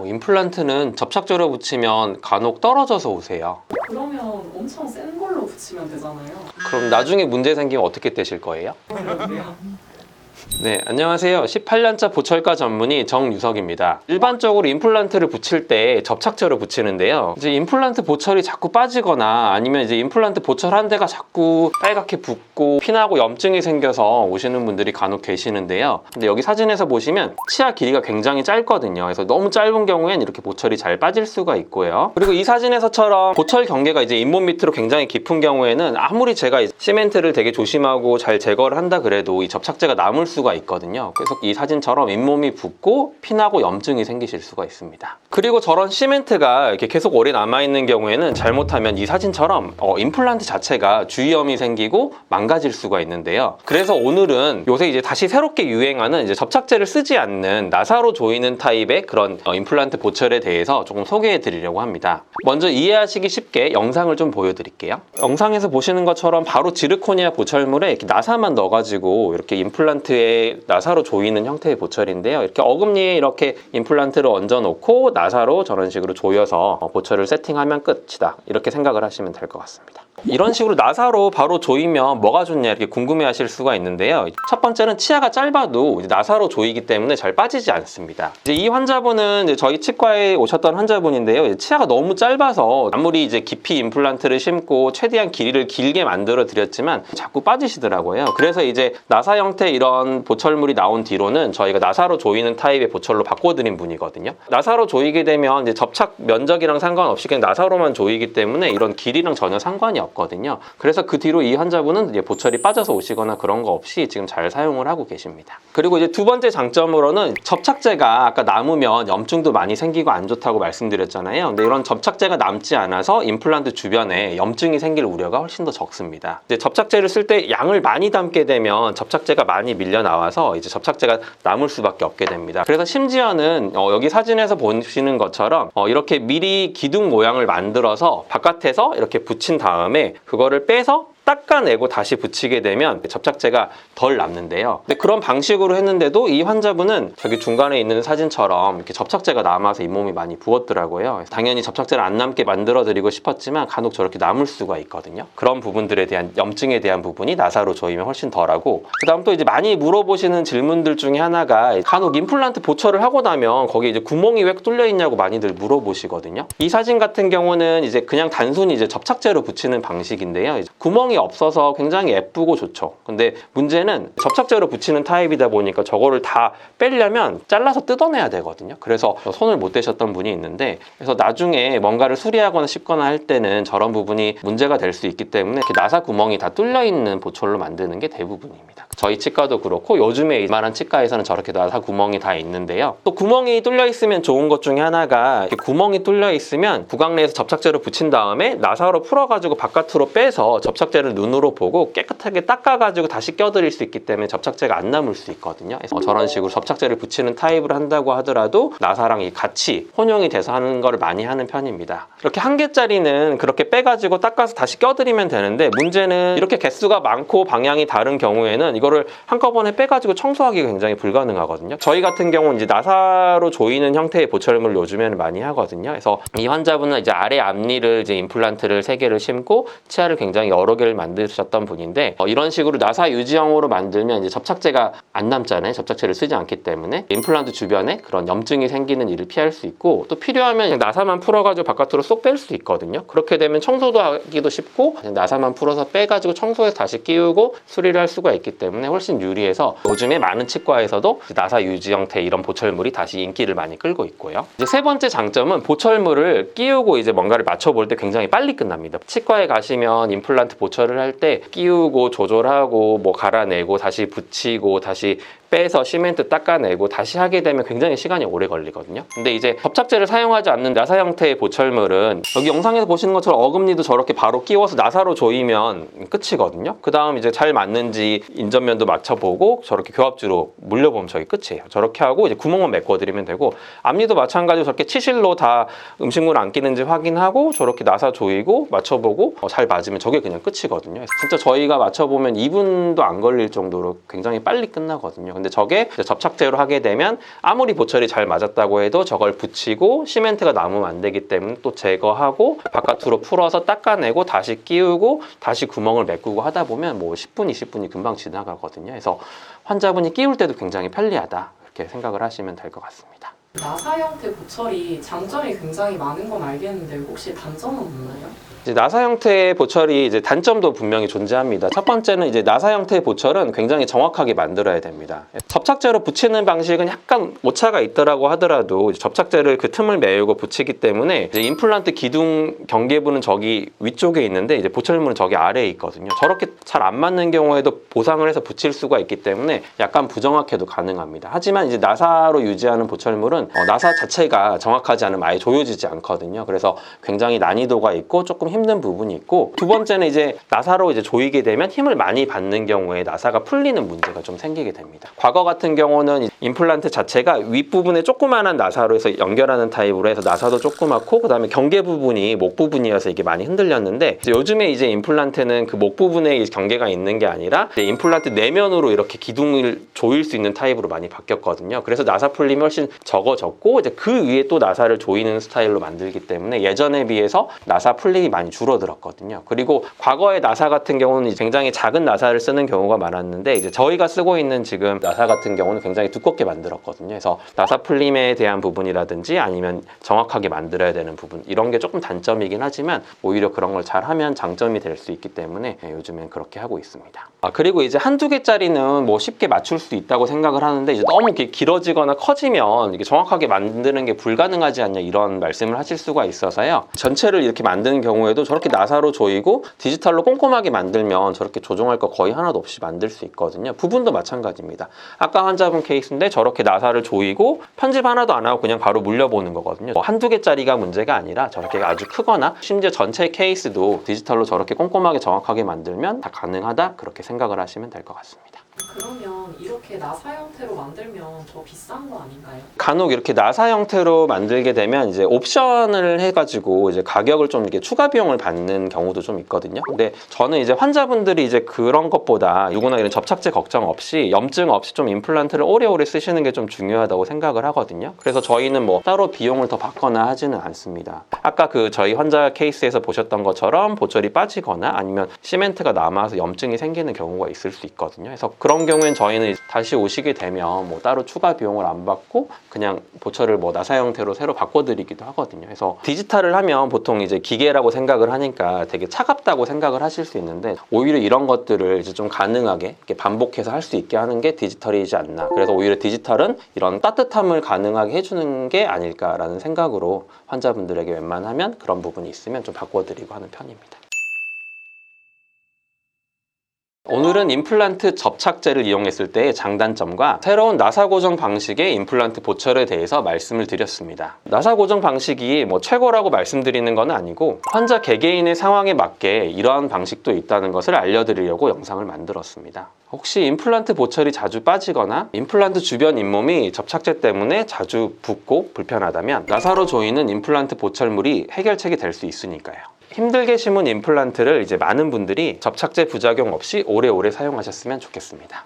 임플란트는 접착제로 붙이면 간혹 떨어져서 오세요. 그러면 엄청 센 걸로 붙이면 되잖아요. 그럼 나중에 문제 생기면 어떻게 떼실 거예요? 그런데요. 네, 안녕하세요. 18년차 보철과 전문의 정유석입니다. 일반적으로 임플란트를 붙일 때 접착제로 붙이는데요. 이제 임플란트 보철이 자꾸 빠지거나 아니면 이제 임플란트 보철 한 대가 자꾸 빨갛게 붓고 피나고 염증이 생겨서 오시는 분들이 간혹 계시는데요. 근데 여기 사진에서 보시면 치아 길이가 굉장히 짧거든요. 그래서 너무 짧은 경우엔 이렇게 보철이 잘 빠질 수가 있고요. 그리고 이 사진에서처럼 보철 경계가 이제 잇몸 밑으로 굉장히 깊은 경우에는 아무리 제가 시멘트를 되게 조심하고 잘 제거를 한다 그래도 이 접착제가 남을 수가 있거든요. 그래서 이 사진처럼 잇몸이 붓고 피나고 염증이 생기실 수가 있습니다. 그리고 저런 시멘트가 이렇게 계속 오래 남아있는 경우에는 잘못하면 이 사진처럼 임플란트 자체가 주위염이 생기고 망가질 수가 있는데요. 그래서 오늘은 요새 이제 다시 새롭게 유행하는 이제 접착제를 쓰지 않는 나사로 조이는 타입의 그런 임플란트 보철에 대해서 조금 소개해 드리려고 합니다. 먼저 이해하시기 쉽게 영상을 좀 보여드릴게요. 영상에서 보시는 것처럼 바로 지르코니아 보철물에 이렇게 나사만 넣어가지고 이렇게 임플란트에 나사로 조이는 형태의 보철인데요. 이렇게 어금니에 이렇게 임플란트를 얹어 놓고 나사로 저런 식으로 조여서 보철을 세팅하면 끝이다. 이렇게 생각을 하시면 될 것 같습니다. 이런 식으로 나사로 바로 조이면 뭐가 좋냐 이렇게 궁금해 하실 수가 있는데요. 첫 번째는 치아가 짧아도 나사로 조이기 때문에 잘 빠지지 않습니다. 이제 이 환자분은 이제 저희 치과에 오셨던 환자분인데요. 치아가 너무 짧아서 아무리 이제 깊이 임플란트를 심고 최대한 길이를 길게 만들어 드렸지만 자꾸 빠지시더라고요. 그래서 이제 나사 형태 이런 보철물이 나온 뒤로는 저희가 나사로 조이는 타입의 보철로 바꿔드린 분이거든요. 나사로 조이게 되면 이제 접착 면적이랑 상관없이 그냥 나사로만 조이기 때문에 이런 길이랑 전혀 상관이 없거든요. 그래서 그 뒤로 이 환자분은 이제 보철이 빠져서 오시거나 그런 거 없이 지금 잘 사용을 하고 계십니다. 그리고 이제 두 번째 장점으로는 접착제가 아까 남으면 염증도 많이 생기고 안 좋다고 말씀드렸잖아요. 근데 이런 접착제가 남지 않아서 임플란트 주변에 염증이 생길 우려가 훨씬 더 적습니다. 이제 접착제를 쓸 때 양을 많이 담게 되면 접착제가 많이 밀려 나와서 이제 접착제가 남을 수밖에 없게 됩니다. 그래서 심지어는 여기 사진에서 보시는 것처럼 이렇게 미리 기둥 모양을 만들어서 바깥에서 이렇게 붙인 다음에 그거를 빼서 닦아내고 다시 붙이게 되면 접착제가 덜 남는데요. 근데 그런 방식으로 했는데도 이 환자분은 저기 중간에 있는 사진처럼 이렇게 접착제가 남아서 잇몸이 많이 부었더라고요. 당연히 접착제를 안 남게 만들어 드리고 싶었지만 간혹 저렇게 남을 수가 있거든요. 그런 부분들에 대한 염증에 대한 부분이 나사로 조이면 훨씬 덜하고, 그 다음 또 이제 많이 물어보시는 질문들 중에 하나가 간혹 임플란트 보철을 하고 나면 거기에 이제 구멍이 왜 뚫려 있냐고 많이들 물어보시거든요. 이 사진 같은 경우는 이제 그냥 단순히 이제 접착제로 붙이는 방식인데요. 이제 구멍이 없어서 굉장히 예쁘고 좋죠. 근데 문제는 접착제로 붙이는 타입이다 보니까 저거를 다 빼려면 잘라서 뜯어내야 되거든요. 그래서 손을 못 대셨던 분이 있는데, 그래서 나중에 뭔가를 수리하거나 씹거나 할 때는 저런 부분이 문제가 될 수 있기 때문에 이렇게 나사 구멍이 다 뚫려 있는 보철로 만드는 게 대부분입니다. 저희 치과도 그렇고 요즘에 이만한 치과에서는 저렇게 나사 구멍이 다 있는데요. 또 구멍이 뚫려 있으면 좋은 것 중에 하나가 이렇게 구멍이 뚫려 있으면 구강 내에서 접착제를 붙인 다음에 나사로 풀어가지고 바깥으로 빼서 접착제를 눈으로 보고 깨끗하게 닦아가지고 다시 껴드릴 수 있기 때문에 접착제가 안 남을 수 있거든요. 그래서 저런 식으로 접착제를 붙이는 타입을 한다고 하더라도 나사랑 같이 혼용이 돼서 하는 걸 많이 하는 편입니다. 이렇게 한 개짜리는 그렇게 빼가지고 닦아서 다시 껴드리면 되는데, 문제는 이렇게 개수가 많고 방향이 다른 경우에는 이거를 한꺼번에 빼가지고 청소하기가 굉장히 불가능하거든요. 저희 같은 경우는 이제 나사로 조이는 형태의 보철물을 요즘에는 많이 하거든요. 그래서 이 환자분은 이제 아래 앞니를 이제 임플란트를 3개를 심고 치아를 굉장히 여러 개를 만드셨던 분인데, 이런 식으로 나사 유지형으로 만들면 이제 접착제가 안 남잖아요. 접착제를 쓰지 않기 때문에 임플란트 주변에 그런 염증이 생기는 일을 피할 수 있고, 또 필요하면 그냥 나사만 풀어가지고 바깥으로 쏙 뺄 수 있거든요. 그렇게 되면 청소도 하기도 쉽고 그냥 나사만 풀어서 빼가지고 청소해서 다시 끼우고 수리를 할 수가 있기 때문에 훨씬 유리해서 요즘에 많은 치과에서도 나사 유지 형태 이런 보철물이 다시 인기를 많이 끌고 있고요. 이제 세 번째 장점은 보철물을 끼우고 이제 뭔가를 맞춰볼 때 굉장히 빨리 끝납니다. 치과에 가시면 임플란트 보철을 할 때 끼우고 조절하고 뭐 갈아내고 다시 붙이고 다시 빼서 시멘트 닦아내고 다시 하게 되면 굉장히 시간이 오래 걸리거든요. 근데 이제 접착제를 사용하지 않는 나사 형태의 보철물은 여기 영상에서 보시는 것처럼 어금니도 저렇게 바로 끼워서 나사로 조이면 끝이거든요. 그 다음 이제 잘 맞는지 인전면도 맞춰보고 저렇게 교합주로 물려보면 저게 끝이에요. 저렇게 하고 이제 구멍만 메꿔드리면 되고, 앞니도 마찬가지로 저렇게 치실로 다 음식물 안 끼는지 확인하고 저렇게 나사 조이고 맞춰보고 잘 맞으면 저게 그냥 끝이거든요. 진짜 저희가 맞춰보면 2분도 안 걸릴 정도로 굉장히 빨리 끝나거든요. 근데 저게 이제 접착제로 하게 되면 아무리 보철이 잘 맞았다고 해도 저걸 붙이고 시멘트가 남으면 안 되기 때문에 또 제거하고 바깥으로 풀어서 닦아내고 다시 끼우고 다시 구멍을 메꾸고 하다 보면 뭐 10분, 20분이 금방 지나가거든요. 그래서 환자분이 끼울 때도 굉장히 편리하다 이렇게 생각을 하시면 될 것 같습니다. 나사 형태 보철이 장점이 굉장히 많은 건 알겠는데 혹시 단점은 없나요? 이제 나사 형태의 보철이 이제 단점도 분명히 존재합니다. 첫 번째는 이제 나사 형태의 보철은 굉장히 정확하게 만들어야 됩니다. 접착제로 붙이는 방식은 약간 오차가 있더라고 하더라도 접착제를 그 틈을 메우고 붙이기 때문에 이제 임플란트 기둥 경계부는 저기 위쪽에 있는데 이제 보철물은 저기 아래에 있거든요. 저렇게 잘 안 맞는 경우에도 보상을 해서 붙일 수가 있기 때문에 약간 부정확해도 가능합니다. 하지만 이제 나사로 유지하는 보철물은 나사 자체가 정확하지 않으면 아예 조여지지 않거든요. 그래서 굉장히 난이도가 있고 조금 힘든 부분이 있고, 두 번째는 이제 나사로 이제 조이게 되면 힘을 많이 받는 경우에 나사가 풀리는 문제가 좀 생기게 됩니다. 과거 같은 경우는 임플란트 자체가 윗부분에 조그마한 나사로 해서 연결하는 타입으로 해서 나사도 조그맣고 그다음에 경계 부분이 목 부분이어서 이게 많이 흔들렸는데, 이제 요즘에 이제 임플란트는 그 목 부분에 경계가 있는 게 아니라 이제 임플란트 내면으로 이렇게 기둥을 조일 수 있는 타입으로 많이 바뀌었거든요. 그래서 나사 풀림이 훨씬 적어졌고 이제 그 위에 또 나사를 조이는 스타일로 만들기 때문에 예전에 비해서 나사 풀림이 많이 줄어들었거든요. 그리고 과거의 나사 같은 경우는 굉장히 작은 나사를 쓰는 경우가 많았는데 이제 저희가 쓰고 있는 지금 나사 같은 경우는 굉장히 두껍게 만들었거든요. 그래서 나사 풀림에 대한 부분이라든지 아니면 정확하게 만들어야 되는 부분, 이런 게 조금 단점이긴 하지만 오히려 그런 걸 잘하면 장점이 될 수 있기 때문에 요즘엔 그렇게 하고 있습니다. 그리고 이제 한두 개짜리는 뭐 쉽게 맞출 수 있다고 생각을 하는데 이제 너무 길어지거나 커지면 이게 정확하게 만드는 게 불가능하지 않냐 이런 말씀을 하실 수가 있어서요. 전체를 이렇게 만드는 경우에도 저렇게 나사로 조이고 디지털로 꼼꼼하게 만들면 저렇게 조정할 거 거의 하나도 없이 만들 수 있거든요. 부분도 마찬가지입니다. 아까 환자분 케이스인데 저렇게 나사를 조이고 편집 하나도 안 하고 그냥 바로 물려보는 거거든요. 한두 개짜리가 문제가 아니라 저렇게 아주 크거나 심지어 전체 케이스도 디지털로 저렇게 꼼꼼하게 정확하게 만들면 다 가능하다, 그렇게 생각을 하시면 될 것 같습니다. 그러면 이렇게 나사 형태로 만들면 더 비싼 거 아닌가요? 간혹 이렇게 나사 형태로 만들게 되면 이제 옵션을 해가지고 이제 가격을 좀 이렇게 추가 비용을 받는 경우도 좀 있거든요. 근데 저는 이제 환자분들이 이제 그런 것보다 누구나 이런 접착제 걱정 없이 염증 없이 좀 임플란트를 오래오래 쓰시는 게 좀 중요하다고 생각을 하거든요. 그래서 저희는 뭐 따로 비용을 더 받거나 하지는 않습니다. 아까 그 저희 환자 케이스에서 보셨던 것처럼 보철이 빠지거나 아니면 시멘트가 남아서 염증이 생기는 경우가 있을 수 있거든요. 그래서 그런 경우엔 저희는 다시 오시게 되면 뭐 따로 추가 비용을 안 받고 그냥 보철을 뭐 나사 형태로 새로 바꿔드리기도 하거든요. 그래서 디지털을 하면 보통 이제 기계라고 생각을 하니까 되게 차갑다고 생각을 하실 수 있는데 오히려 이런 것들을 이제 좀 가능하게 이렇게 반복해서 할 수 있게 하는 게 디지털이지 않나. 그래서 오히려 디지털은 이런 따뜻함을 가능하게 해주는 게 아닐까라는 생각으로 환자분들에게 웬만하면 그런 부분이 있으면 좀 바꿔드리고 하는 편입니다. 오늘은 임플란트 접착제를 이용했을 때의 장단점과 새로운 나사 고정 방식의 임플란트 보철에 대해서 말씀을 드렸습니다. 나사 고정 방식이 뭐 최고라고 말씀드리는 건 아니고 환자 개개인의 상황에 맞게 이러한 방식도 있다는 것을 알려드리려고 영상을 만들었습니다. 혹시 임플란트 보철이 자주 빠지거나 임플란트 주변 잇몸이 접착제 때문에 자주 붓고 불편하다면 나사로 조이는 임플란트 보철물이 해결책이 될 수 있으니까요. 힘들게 심은 임플란트를 이제 많은 분들이 접착제 부작용 없이 오래오래 사용하셨으면 좋겠습니다.